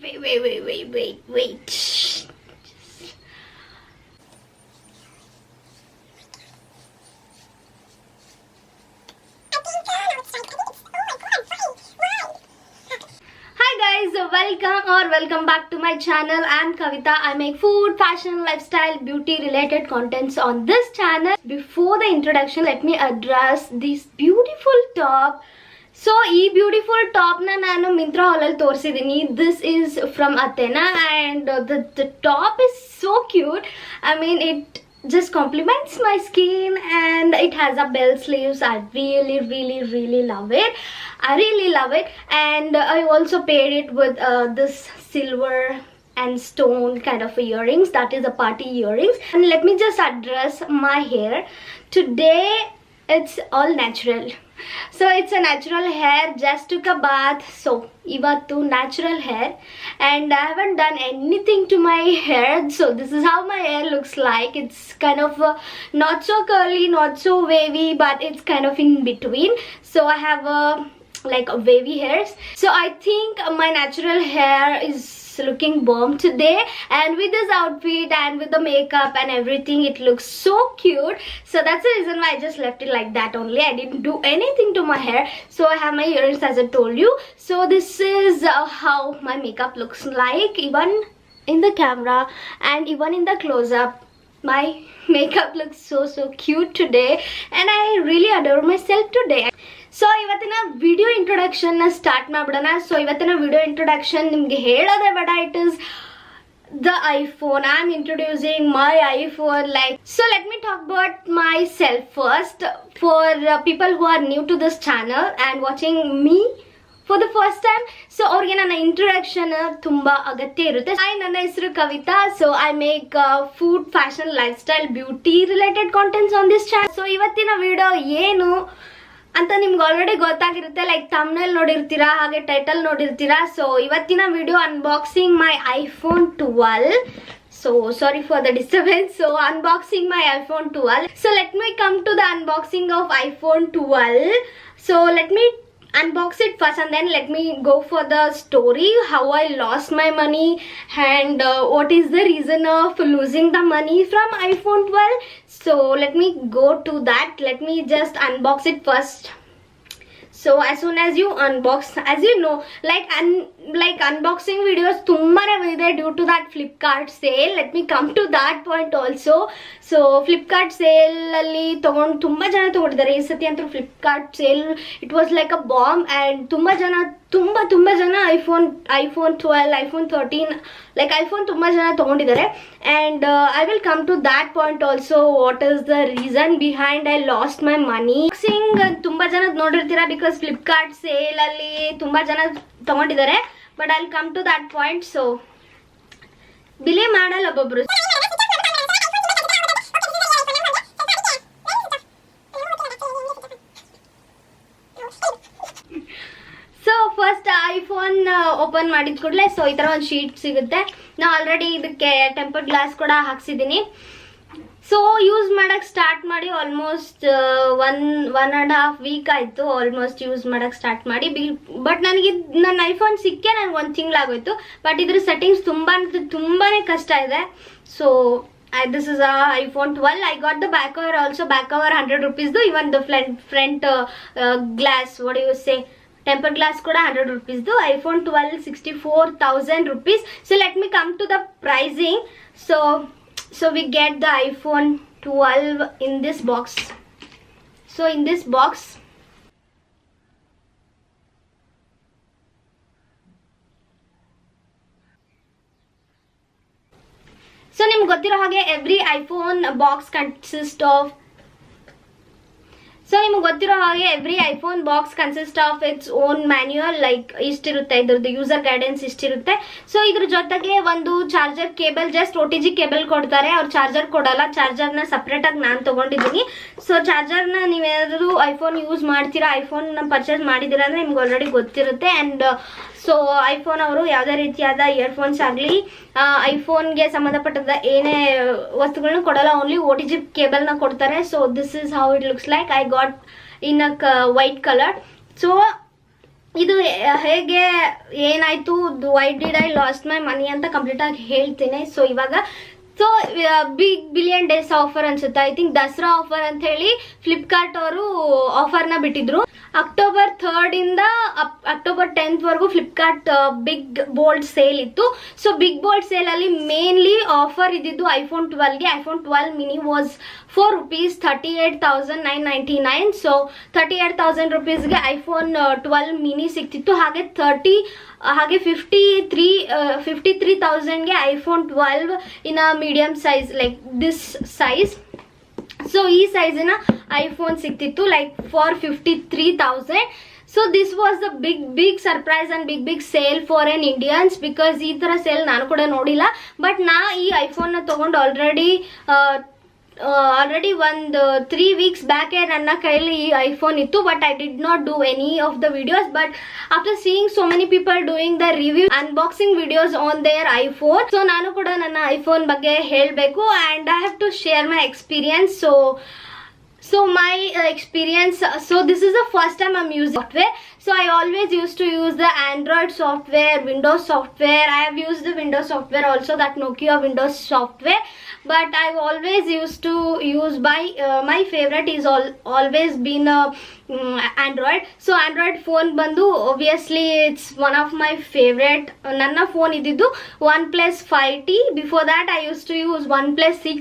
Wait. Hi guys, welcome back to my channel. I'm Kavita. I make food, fashion, lifestyle, beauty related contents on this channel. Before the introduction, let me address this beautiful top. So ee beautiful top na nanu Myntra haul alli torsidini. This is from Athena and the top is so cute. I mean, it just complements my skin and it has a bell sleeves. I really love it. I really love it, and I also paired it with this silver and stone kind of earrings. That is a party earrings. And let me just address my hair. Today it's all natural. So it's a natural hair. Just took a bath. So ivattu natural hair, and I haven't done anything to my hair. So this is how my hair looks like. It's kind of not so curly, not so wavy, but it's kind of in between. So I have like wavy hairs. So I think my natural hair is looking bomb today, and with this outfit and with the makeup and everything, it looks so cute. So that's the reason why I just left it like that only. I didn't do anything to my hair. So I have my earrings as I told you. So this is how my makeup looks like, even in the camera and even in the close-up. My makeup looks so cute today, and I really adore myself today. So ಇವತ್ತಿನ video introduction start ಮಾಡ್ಬಿಡೋಣ. So ಇವತ್ತಿನ video introduction ನಿಮಗೆ ಹೇಳೋದೇ ಬೇಡ. It is the iPhone. I'm introducing my iPhone. Like, so let me talk about myself first. For people who are new to this channel and watching me for the first time, so ಅವ್ರಿಗೆ ನನ್ನ introduction ತುಂಬಾ ಅಗತ್ಯ ಇರುತ್ತೆ. ನನ್ನ ಹೆಸರು Kavita. So I make food, fashion, lifestyle, beauty related contents on this channel. So ಇವತ್ತಿನ video ಏನು ಅಂತ ನಿಮ್ಗೆ ಆಲ್ರೆಡಿ ಗೊತ್ತಾಗಿರುತ್ತೆ. ಲೈಕ್ ಥಂಬ್ನೇಲ್ ನೋಡಿರ್ತೀರಾ, ಹಾಗೆ ಟೈಟಲ್ ನೋಡಿರ್ತೀರಾ. ಸೊ ಇವತ್ತಿನ video unboxing my iPhone 12. So sorry for the disturbance. So unboxing my iPhone 12. So let me come to the unboxing of iPhone 12. So let me unbox it first, and then let me go for the story, how I lost my money, and what is the reason of losing the money from iPhone 12. So let me go to that. Let me just unbox it first. So as soon as you unbox, as you know, like unboxing videos tumbane ಇದೆ due to that Flipkart sale. Let me come to that point also. So Flipkart sale ಅಲ್ಲಿ ತುಂಬಾ ಜನ ತಗೊಂಡಿದ್ದಾರೆ ಈ ಸತಿ ಅಂತೂ. Flipkart sale, it was like a bomb, and ತುಂಬಾ ಜನ iPhone 12, iPhone 13, like iPhone ತುಂಬಾ ಜನ ತಗೊಂಡಿದ್ದಾರೆ. And I will come to that point also. What is the reason behind I lost my money? ತುಂಬಾ ಜನ ನೋಡಿರ್ತೀರಾ, because Flipkart sale ಅಲ್ಲಿ ತುಂಬಾ ಜನ ತಗೊಂಡಿದ್ದಾರೆ. But I'll come to that point. So ಬಿಲೇ ಮಾಡಲ್ಲ ಒಬ್ಬೊಬ್ರು. ಸೊ ಫಸ್ಟ್ ಐಫೋನ್ ಓಪನ್ ಮಾಡಿದ ಕೂಡಲೇ ಸೊ ಈ ಥರ ಒಂದು ಶೀಟ್ ಸಿಗುತ್ತೆ. ನಾ ಆಲ್ರೆಡಿ ಇದಕ್ಕೆ ಟೆಂಪರ್ಡ್ ಗ್ಲಾಸ್ ಕೂಡ ಹಾಕ್ಸಿದ್ದೀನಿ. ಸೊ ಯೂಸ್ ಮಾಡಕ್ಕೆ ಸ್ಟಾರ್ಟ್ ಮಾಡಿ almost one and half week ಆಯಿತು ಆಲ್ಮೋಸ್ಟ್ ಯೂಸ್ ಮಾಡಕ್ಕೆ ಸ್ಟಾರ್ಟ್ ಮಾಡಿ. ಬಟ್ ನನಗೆ ನನ್ನ ಐಫೋನ್ ಸಿಕ್ಕೇ ನನಗೆ 1 ತಿಂಗಳಾಗೋಯ್ತು. ಬಟ್ ಇದ್ರ ಸೆಟ್ಟಿಂಗ್ಸ್ ತುಂಬಾ ಕಷ್ಟ ಇದೆ. So this is a iPhone 12. I got the back cover also. Back cover 100 rupees. Even the front glass, what do you say, tempered glass kuda 100 rupees. iPhone 12 64,000 rupees. So let me come to the pricing. So we get the iPhone 12 in this box. So in this box, so ನಿಮ್ಗೆ ಗೊತ್ತಿರೋ ಹಾಗೆ every iPhone box consist of every iPhone box consists of its own manual. Like ಇಷ್ಟಿರುತ್ತೆ ಇದ್ರದ್ದು user guidance ಇಷ್ಟಿರುತ್ತೆ. So ಇದ್ರ ಜೊತೆಗೆ ಒಂದು charger cable, just OTG cable ಕೊಡ್ತಾರೆ, ಅವ್ರು charger ಕೊಡಲ್ಲ. ಚಾರ್ಜರ್ನ ಸಪ್ರೇಟಾಗಿ ನಾನು ತೊಗೊಂಡಿದ್ದೀನಿ. ಸೊ ಚಾರ್ಜರ್ನ ನೀವೇನಾದರೂ ಐಫೋನ್ ಯೂಸ್ ಮಾಡ್ತೀರಾ, ಐಫೋನ್ ಪರ್ಚೇಸ್ ಮಾಡಿದ್ದೀರಾ ಅಂದರೆ ನಿಮ್ಗೆ ಆಲ್ರೆಡಿ ಗೊತ್ತಿರುತ್ತೆ. ಆ್ಯಂಡ್ ಸೊ ಐಫೋನ್ ಅವರು ಯಾವುದೇ ರೀತಿಯಾದ ಇಯರ್ಫೋನ್ಸ್ ಆಗಲಿ ಐಫೋನ್ಗೆ ಸಂಬಂಧಪಟ್ಟದ ಏನೇ ವಸ್ತುಗಳನ್ನ ಕೊಡಲ್ಲ, ಓನ್ಲಿ OTG ಕೇಬಲ್ನ ಕೊಡ್ತಾರೆ. So this is how it looks like. I got in a white colour. So ಇದು ಹೇಗೆ ಏನಾಯ್ತು, ವೈ ಡಿಡ್ ಐ ಲಾಸ್ಟ್ ಮೈ ಮನಿ ಅಂತ ಕಂಪ್ಲೀಟ್ ಆಗಿ ಹೇಳ್ತೀನಿ. ಸೊ ಇವಾಗ ಬಿಗ್ ಬಿಲಿಯನ್ ಡೇಸ್ ಆಫರ್ ಅನ್ಸುತ್ತೆ, ಐ ಥಿಂಕ್ ದಸರಾ ಆಫರ್ ಅಂತ ಹೇಳಿ ಫ್ಲಿಪ್ಕಾರ್ಟ್ ಅವರು ಆಫರ್ನ ಬಿಟ್ಟಿದ್ರು. ಅಕ್ಟೋಬರ್ 3rd ಇಂದ ಅಕ್ಟೋಬರ್ 10th ವರೆಗೂ ಫ್ಲಿಪ್ಕಾರ್ಟ್ ಬಿಗ್ ಬೋಲ್ಡ್ ಸೇಲ್ ಇತ್ತು. ಸೊ ಬಿಗ್ ಬೋಲ್ಡ್ ಸೇಲ್ ಅಲ್ಲಿ ಮೇನ್ಲಿ ಆಫರ್ ಇದ್ದಿದ್ದು ಐಫೋನ್ 12ಗೆ. IPhone 12 mini was ₹4 38,999. ಸೊ 38,000 rupeesಗೆ ಐಫೋನ್ 12 ಮಿನಿ ಸಿಕ್ತಿತ್ತು. ಹಾಗೆ 53,000ಗೆ iPhone 12 in a medium size, like this size. So ಈ ಸೈಜಿನ ಐಫೋನ್ ಸಿಕ್ತಿತ್ತು like for 53,000. So this was the big surprise and big sale for an Indians, because ಈ ತರ sale ನಾನು ಕೂಡ ನೋಡಿಲ್ಲ. ಬಟ್ ನಾ ಈ ಐಫೋನ್ ನ ತಗೊಂಡು ಆಲ್ರೆಡಿ ಒಂದು 3 weeks ಬ್ಯಾಕೆ ನನ್ನ ಕೈಯಲ್ಲಿ ಈ ಐಫೋನ್ ಇತ್ತು. But I did not do any of the videos. But after seeing so many people doing the review unboxing videos on there iPhone, so ನಾನು ಕೂಡ ನನ್ನ ಐಫೋನ್ ಬಗ್ಗೆ ಹೇಳಬೇಕು and I have to share my experience. So my experience, so this is the first time I'm using software. So I always used to use the Android software, Windows software. I have used the Windows software also, that Nokia Windows software. But I've always used to use my favorite is always been Android. So Android phone bandu obviously it's one of my favorite. Nanna phone ididdu OnePlus 5T. Before that I used to use OnePlus 6.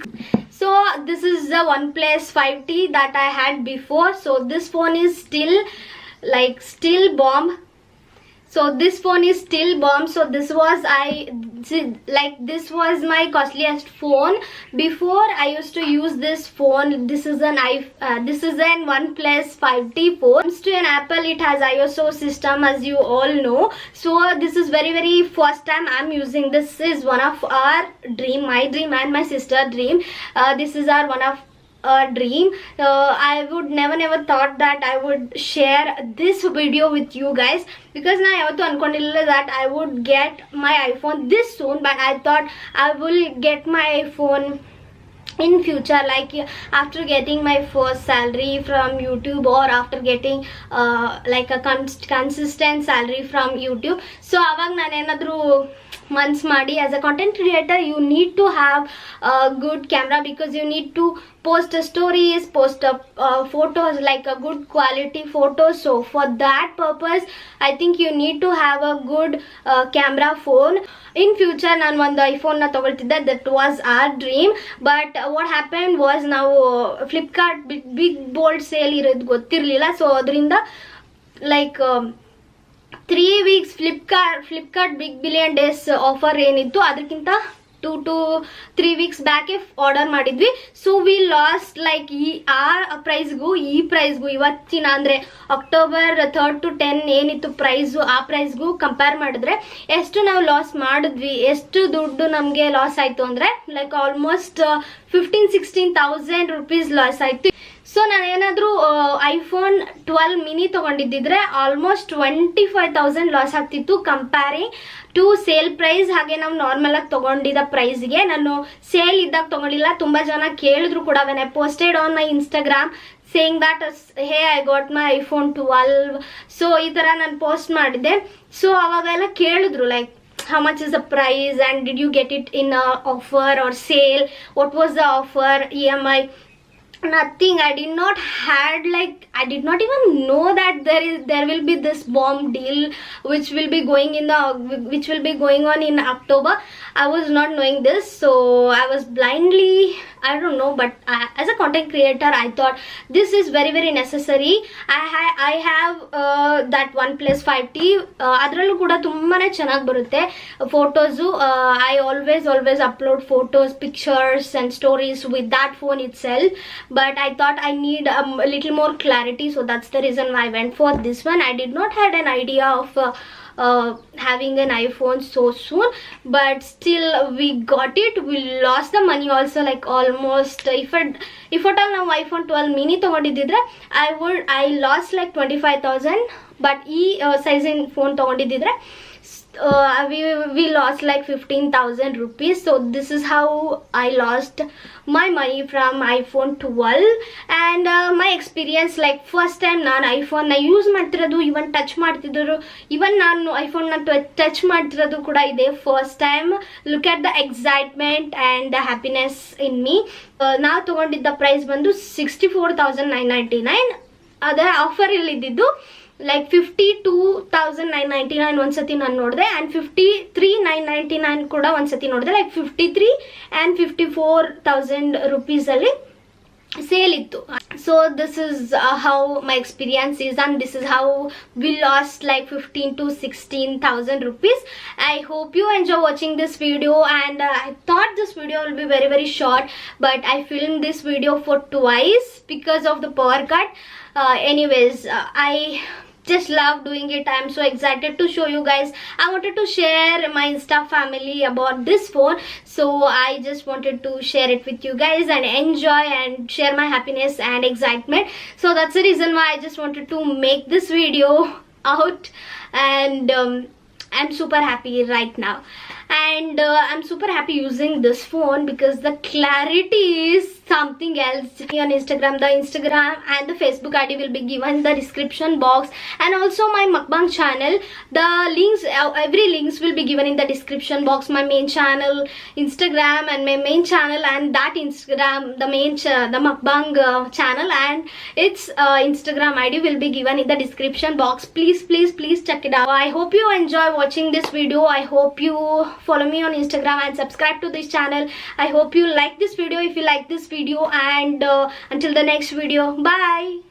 So this is the OnePlus 5T that I had before. So this phone is still bomb. So this phone is still bomb. So this was my costliest phone. Before I used to use this phone. This is an OnePlus 5T phone. Comes to an Apple, it has iOS system, as you all know. So this is very first time I'm using. This is one of our dream, my dream and my sister dream. This is our one of dream. I would never thought that I would share this video with you guys, because na yavattu ankondilla that I would get my iPhone this soon. But I thought I will get my iPhone in future, like after getting my first salary from YouTube, or after getting like a consistent salary from YouTube. So avag nan enadru months ಮಾಡಿ as a content creator you need to have a good camera, because you need to post stories, post photos, like a good quality photos. So for that purpose I think you need to have a good camera phone. In future ನಾನು ಒಂದು iPhone ನ ತಗೊಳ್ತಿದ್ದೆ, that was our dream. But what happened was, ನಾವು Flipkart big bold sale ಇರೋದು ಗೊತ್ತಿರಲಿಲ್ಲ. So ಅದರಿಂದ like 3 weeks Flipkart big billion days offer ಏನಿತ್ತು ಅದಕ್ಕಿಂತ 2 to 3 weeks back order ಮಾಡಿದ್ವಿ. ಸೊ ವಿ ಲಾಸ್ಟ್ ಲೈಕ್ ಆ ಪ್ರೈಸ್ಗೂ ಈ ಪ್ರೈಸ್ಗೂ ಇವತ್ತಿನ ಅಂದ್ರೆ ಅಕ್ಟೋಬರ್ 3rd to 10 ಏನಿತ್ತು ಪ್ರೈಸು, ಆ ಪ್ರೈಸ್ಗೂ ಕಂಪೇರ್ ಮಾಡಿದ್ರೆ ಎಷ್ಟು ನಾವು ಲಾಸ್ ಮಾಡಿದ್ವಿ, ಎಷ್ಟು ದುಡ್ಡು ನಮಗೆ ಲಾಸ್ ಆಯ್ತು ಅಂದ್ರೆ ಲೈಕ್ ಆಲ್ಮೋಸ್ಟ್ 15,000-16,000 rupees ಲಾಸ್ ಆಯ್ತು. ಸೊ ನಾನೇನಾದ್ರೂ ಐಫೋನ್ 12 ಮಿನಿ ತಗೊಂಡಿದ್ದಿದ್ರೆ ಆಲ್ಮೋಸ್ಟ್ 25,000 ಲಾಸ್ ಆಗ್ತಿತ್ತು, ಕಂಪೇರಿಂಗ್ ಟು ಸೇಲ್ ಪ್ರೈಸ್. ಹಾಗೆ ನಾವು ನಾರ್ಮಲ್ ಆಗಿ ತಗೊಂಡಿದ್ದ ಪ್ರೈಸ್ಗೆ. ನಾನು ಸೇಲ್ ಇದ್ದಾಗ ತಗೊಂಡಿಲ್ಲ. ತುಂಬಾ ಜನ ಕೇಳಿದ್ರು ಕೂಡ, when I posted on my Instagram saying that hey I got my iPhone 12. So ಈ ತರ ನಾನು ಪೋಸ್ಟ್ ಮಾಡಿದ್ದೆ. ಸೊ ಅವಾಗೆಲ್ಲ ಕೇಳಿದ್ರು like how much is the price and did you get it in a offer or sale, what was the offer, EMI. Nothing. I did not even know that there will be this bomb deal which will be going on in October. I was not knowing this, so I was blindly, I don't know, but as a content creator I thought this is very necessary. I have that OnePlus 5T. adrallu kuda tumbane chenagi barutte photos. I always upload photos, pictures and stories with that phone itself. But I thought I need a little more clarity, so that's the reason why I went for this one. I did not had an idea of having an iPhone so soon, but still we got it. We lost the money also, like almost if at all now iPhone 12 mini ತಗೊಂಡಿದ್ದಿದ್ರೆ I lost like 25,000. but ಈ ಸೈಜಿನ phone ತಗೊಂಡಿದ್ದಿದ್ರೆ we lost like 15,000 rupees. So this is how I lost my money from iPhone 12. And my experience, like first time ನಾನು iPhone ನ use ಮಾಡ್ತಿರೋದು, ಇವನ್ touch ಮಾಡ್ತಿದ್ರು, ಇವನ್ ನಾನು iPhone ನ touch ಮಾಡ್ತಿರೋದು ಕೂಡ ಇದೆ first time. Look at the excitement and the happiness in me. ನಾವು ತಗೊಂಡಿದ್ದ ಪ್ರೈಸ್ ಬಂದು 64,999. ಅದರ ಆಫರ್ ಇಲ್ಲಿ ಇದ್ದಿದ್ದು ಲೈಕ್ 52,999 ಒಂದ್ಸತಿ ನಾನು ನೋಡಿದೆ, ಅಂಡ್ 53,999 ಕೂಡ ಒಂದ್ಸತಿ ನೋಡಿದೆ. ಲೈಕ್ 53 and 54,000 rupees ಅಲ್ಲಿ ಸೇಲ್ ಇತ್ತು. So this is how my experience is, and this is how we lost like 15 to 16,000 rupees. I hope you enjoy watching this video, and I thought this video will be very very short, but I filmed this video for twice because of the power cut. Anyways, I just love doing it. I'm so excited to show you guys. I wanted to share my Insta family about this phone, so I just wanted to share it with you guys and enjoy and share my happiness and excitement. So that's the reason why I just wanted to make this video out, and I'm super happy right now. And I'm super happy using this phone because the clarity is something else. On Instagram, the Instagram and the Facebook ID will be given in the description box, and also my mukbang channel, the links, every links will be given in the description box. My main channel Instagram, and my main channel, and that Instagram, the main the mukbang channel and its Instagram ID will be given in the description box. Please check it out. I hope you enjoy watching this video. I hope you follow me on Instagram and subscribe to this channel. I hope you like this video. If you like this video, and until the next video, bye.